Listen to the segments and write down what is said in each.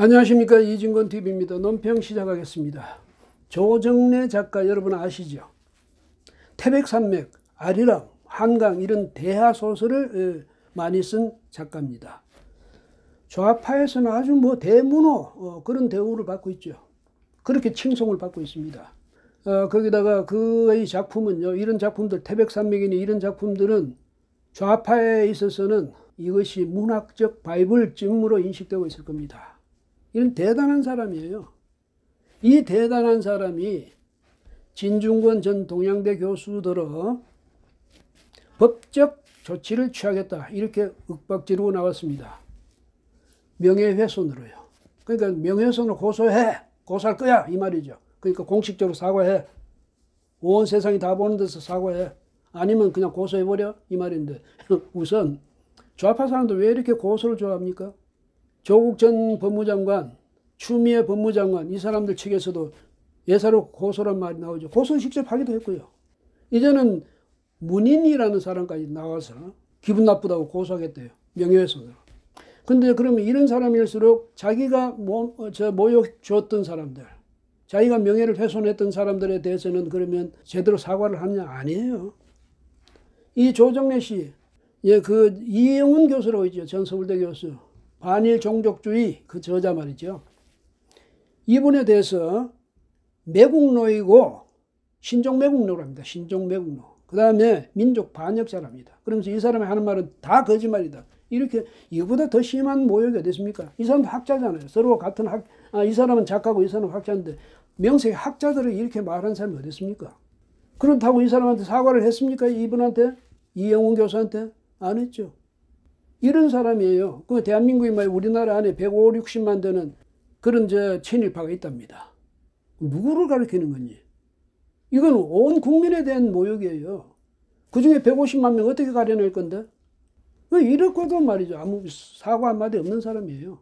안녕하십니까, 이진건TV입니다. 논평 시작하겠습니다. 조정래 작가 여러분 아시죠? 태백산맥, 아리랑, 한강 이런 대하소설을 많이 쓴 작가입니다. 좌파에서는 아주 대문호 그런 대우를 받고 있죠. 그렇게 칭송을 받고 있습니다. 거기다가 그의 작품은요, 이런 작품들, 태백산맥이니 이런 작품들은 좌파에 있어서는 이것이 문학적 바이블쯤으로 인식되고 있을 겁니다. 이런 대단한 사람이에요. 이 대단한 사람이 진중권 전 동양대 교수들어 법적 조치를 취하겠다 이렇게 윽박지르고 나왔습니다. 명예훼손으로요. 그러니까 명예훼손으로 고소할 거야 이 말이죠. 그러니까 공식적으로 사과해. 온 세상이 다 보는 데서 사과해. 아니면 그냥 고소해버려 이 말인데 우선 좌파 사람들 왜 이렇게 고소를 좋아합니까? 조국 전 법무장관, 추미애 법무장관 이 사람들 측에서도 예사로 고소란 말이 나오죠. 고소를 직접 하기도 했고요. 이제는 문인이라는 사람까지 나와서 기분 나쁘다고 고소하겠대요. 명예훼손으로. 근데 그러면 이런 사람일수록 자기가 모욕 줬던 사람들, 자기가 명예를 훼손했던 사람들에 대해서는 그러면 제대로 사과를 하느냐? 아니에요. 이 조정래 씨, 그 이영훈 교수라고 있죠. 전 서울대 교수. 반일 종족주의 그 저자 말이죠. 이분에 대해서 매국노이고 신종매국노라고 합니다. 신종매국노. 그 다음에 민족 반역자랍니다. 그러면서 이 사람이 하는 말은 다 거짓말이다. 이렇게 이거보다 더 심한 모욕이 어디 있습니까? 이 사람도 학자잖아요. 서로 같은 이 사람은 작가고 이 사람은 학자인데 명색이 학자들을 이렇게 말하는 사람이 어디 있습니까? 그렇다고 이 사람한테 사과를 했습니까? 이분한테? 이영훈 교수한테? 안 했죠. 이런 사람이에요. 그 대한민국이 우리나라 안에 150, 60만 되는 그런 친일파가 있답니다. 누구를 가리키는 건지. 이건 온 국민에 대한 모욕이에요. 그 중에 150만 명 어떻게 가려낼 건데? 이렇고도 말이죠. 아무 사과 한마디 없는 사람이에요.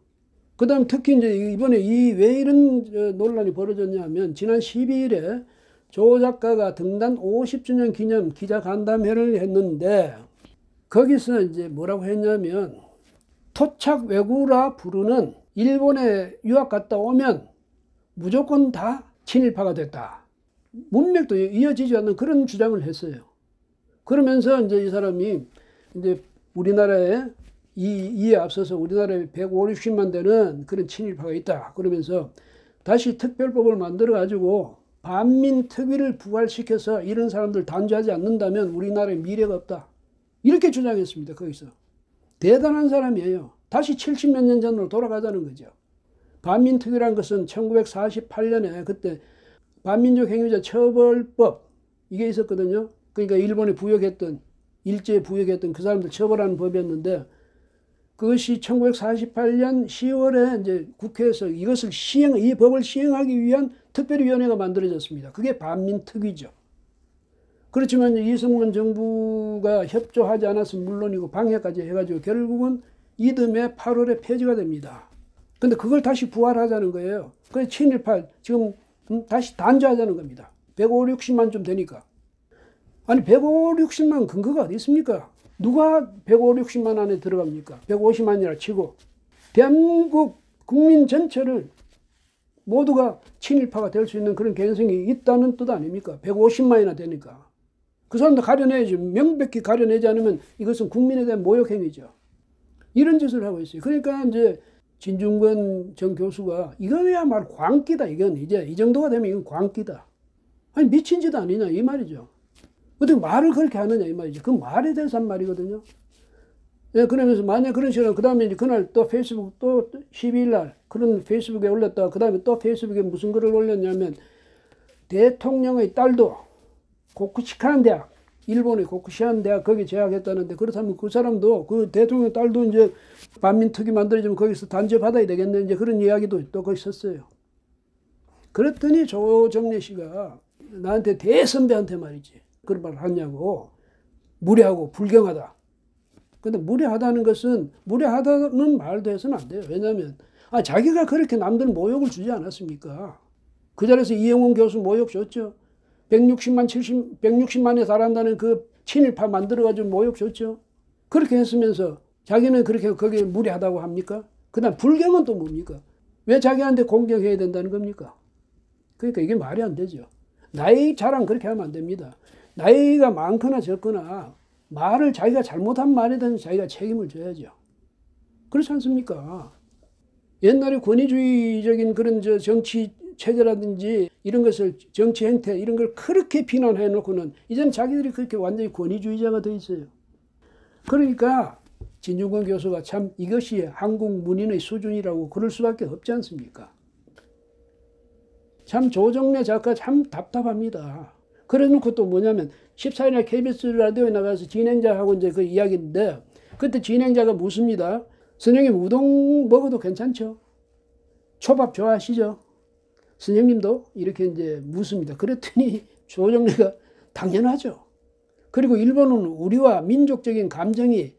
그 다음 특히 이제 이번에 왜 이런 논란이 벌어졌냐 하면 지난 12일에 조 작가가 등단 50주년 기념 기자간담회를 했는데 거기서 이제 뭐라고 했냐면 토착 외구라 부르는 일본에 유학 갔다 오면 무조건 다 친일파가 됐다. 문맥도 이어지지 않는 그런 주장을 했어요. 그러면서 이제 이 사람이 이제 우리나라에 이에 앞서서 우리나라에 150, 60만 되는 그런 친일파가 있다. 그러면서 다시 특별법을 만들어 가지고 반민특위를 부활시켜서 이런 사람들 단죄하지 않는다면 우리나라에 미래가 없다. 이렇게 주장했습니다. 거기서. 대단한 사람이에요. 다시 70몇 년 전으로 돌아가자는 거죠. 반민특위라는 것은 1948년에 그때 반민족 행위자 처벌법 이게 있었거든요. 그러니까 일본에 일제에 부역했던 그 사람들 처벌하는 법이었는데 그것이 1948년 10월에 이제 국회에서 이 법을 시행하기 위한 특별위원회가 만들어졌습니다. 그게 반민특위죠. 그렇지만 이승만 정부가 협조하지 않아서 물론이고 방해까지 해가지고 결국은 이듬해 8월에 폐지가 됩니다. 근데 그걸 다시 부활하자는 거예요. 그래서 친일파 지금 다시 단죄하자는 겁니다. 150, 60만 좀 되니까. 아니 150, 60만 근거가 어디 있습니까? 누가 150, 60만 안에 들어갑니까? 150만이라 치고 대한민국 국민 전체를 모두가 친일파가 될 수 있는 그런 개연성이 있다는 뜻 아닙니까? 150만이나 되니까. 그 사람도 가려내야지. 명백히 가려내지 않으면 이것은 국민에 대한 모욕행위죠. 이런 짓을 하고 있어요. 그러니까 이제 진중권 전 교수가 이거야말로 광기다. 이건 이제 이 정도가 되면 이건 광기다. 아니 미친 짓 아니냐 이 말이죠. 어떻게 말을 그렇게 하느냐 이 말이죠. 그 말에 대해서 한 말이거든요. 예, 그러면서 만약 그런 식으로 그 다음에 그날 또 페이스북 또 12일 날 그런 페이스북에 올렸다가 그 다음에 또 페이스북에 무슨 글을 올렸냐면 대통령의 딸도 고쿠시칸 대학, 일본의 고쿠시칸 대학 거기 재학했다는데 그렇다면 그 사람도 그 대통령 딸도 이제 반민특위 만들어지면 거기서 단죄 받아야 되겠네 이제 그런 이야기도 또 거기 썼어요. 그랬더니 조정래 씨가 나한테 대선배한테 말이지 그런 말을 하냐고 무례하고 불경하다. 근데 무례하다는 것은 무례하다는 말도 해서는 안 돼요. 왜냐하면 자기가 그렇게 남들 모욕을 주지 않았습니까? 그 자리에서 이영훈 교수 모욕 줬죠. 160만에 달한다는 그 친일파 만들어가지고 모욕 줬죠. 그렇게 했으면서 자기는 그렇게 거기에 무례하다고 합니까? 그 다음 불경은 또 뭡니까? 왜 자기한테 공경해야 된다는 겁니까? 그러니까 이게 말이 안 되죠. 나이 자랑 그렇게 하면 안 됩니다. 나이가 많거나 적거나 말을 자기가 잘못한 말에 대해서 자기가 책임을 져야죠. 그렇지 않습니까? 옛날에 권위주의적인 그런 정치 체제라든지 이런 것을 정치 행태 이런 걸 그렇게 비난해 놓고는 이제는 자기들이 그렇게 완전히 권위주의자가 돼 있어요. 그러니까 진중권 교수가 참 이것이 한국 문인의 수준이라고 그럴 수밖에 없지 않습니까? 참 조정래 작가 참 답답합니다. 그래 놓고 또 뭐냐면 14일날 KBS 라디오에 나가서 진행자하고 이제 그 이야기인데 그때 진행자가 묻습니다. 선생님 우동 먹어도 괜찮죠? 초밥 좋아하시죠? 선생님도 이렇게 이제 묻습니다. 그랬더니 조정래가 당연하죠. 그리고 일본은 우리와 민족적인 감정이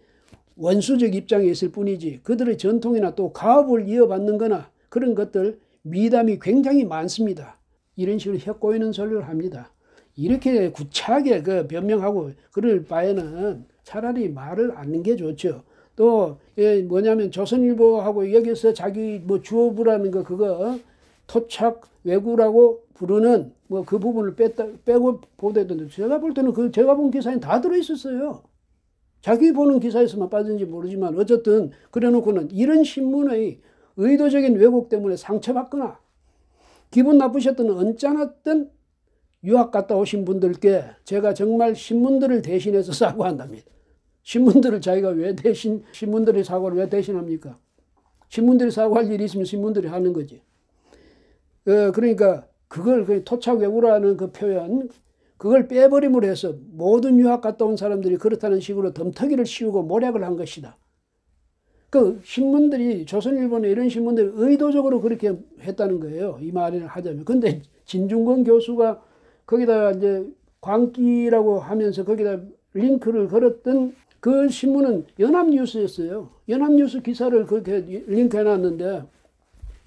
원수적 입장에 있을 뿐이지 그들의 전통이나 또 가업을 이어받는 거나 그런 것들 미담이 굉장히 많습니다. 이런 식으로 혀 꼬이는 소리를 합니다. 이렇게 구차하게 그 변명하고 그럴 바에는 차라리 말을 않는 게 좋죠. 또 뭐냐면 조선일보하고 여기서 자기 뭐 주어부라는 거 그거 토착 왜구라고 부르는 뭐 그 부분을 빼고 보도했던데 제가 볼 때는 제가 본 기사에 다 들어있었어요. 자기 보는 기사에서만 빠진지 모르지만 어쨌든 그래놓고는 이런 신문의 의도적인 왜곡 때문에 상처받거나 기분 나쁘셨던 언짢았던 유학 갔다 오신 분들께 제가 정말 신문들을 대신해서 사과한답니다. 신문들을 자기가 왜 신문들의 사과를 왜 대신합니까? 신문들이 사과할 일이 있으면 신문들이 하는 거지. 그러니까 그걸 토착 왜구라는 그 표현 그걸 빼버림으로 해서 모든 유학 갔다 온 사람들이 그렇다는 식으로 덤터기를 씌우고 모략을 한 것이다. 그 신문들이 조선일보나 이런 신문들이 의도적으로 그렇게 했다는 거예요. 이 말을 하자면. 근데 진중권 교수가 거기다가 이제 광기라고 하면서 거기다 링크를 걸었던 그 신문은 연합뉴스였어요. 연합뉴스 기사를 그렇게 링크해 놨는데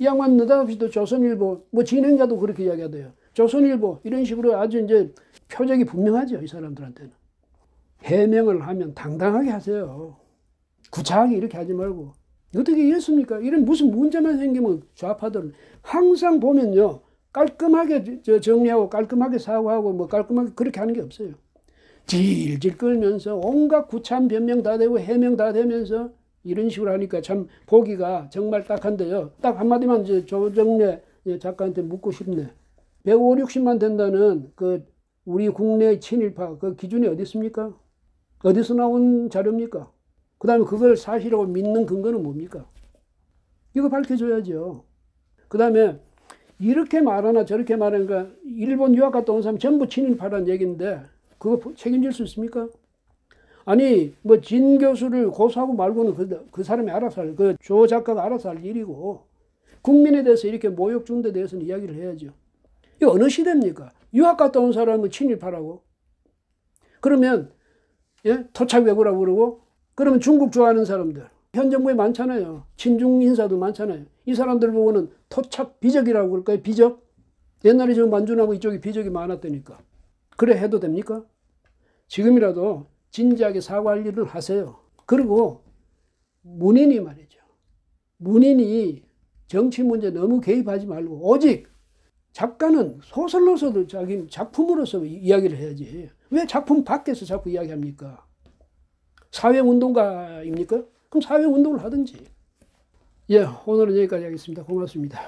이 양반 느닷없이 또 조선일보 뭐 진행자도 그렇게 이야기하대요. 조선일보 이런 식으로 아주 이제 표적이 분명하죠. 이 사람들한테는. 해명을 하면 당당하게 하세요. 구차하게 이렇게 하지 말고. 어떻게 이랬습니까? 이런 무슨 문제만 생기면 좌파들은 항상 보면요. 깔끔하게 정리하고 깔끔하게 사과하고 뭐 깔끔하게 그렇게 하는 게 없어요. 질질 끌면서 온갖 구차한 변명 다 되고 해명 다 되면서 이런 식으로 하니까 참 보기가 정말 딱한데요. 딱 한마디만 이제 조정래 작가한테 묻고 싶네. 150, 60만 된다는 그 우리 국내 친일파 그 기준이 어디 있습니까? 어디서 나온 자료입니까? 그 다음에 그걸 사실이라고 믿는 근거는 뭡니까? 이거 밝혀줘야죠. 그 다음에 이렇게 말하나 저렇게 말하니까 일본 유학 갔다 온 사람 전부 친일파라는 얘기인데 그거 책임질 수 있습니까? 아니 뭐 진 교수를 고소하고 말고는 그 사람이 알아서 할, 그 조 작가가 알아서 할 일이고 국민에 대해서 이렇게 모욕 준 데 대해서는 이야기를 해야죠. 이거 어느 시대입니까? 유학 갔다 온 사람은 친일파라고. 그러면 토착 왜구라고 그러고 그러면 중국 좋아하는 사람들 현 정부에 많잖아요. 친중 인사도 많잖아요. 이 사람들 보고는 토착 비적이라고 그럴까요? 비적? 옛날에 저 만주하고 이쪽에 비적이 많았다니까. 그래 해도 됩니까? 지금이라도 진지하게 사과할 일을 하세요. 그리고 문인이 말이죠. 문인이 정치 문제 너무 개입하지 말고 오직 작가는 소설로서도 자기 작품으로서 이야기를 해야지. 왜 작품 밖에서 자꾸 이야기합니까? 사회운동가입니까? 그럼 사회운동을 하든지. 예, 오늘은 여기까지 하겠습니다. 고맙습니다.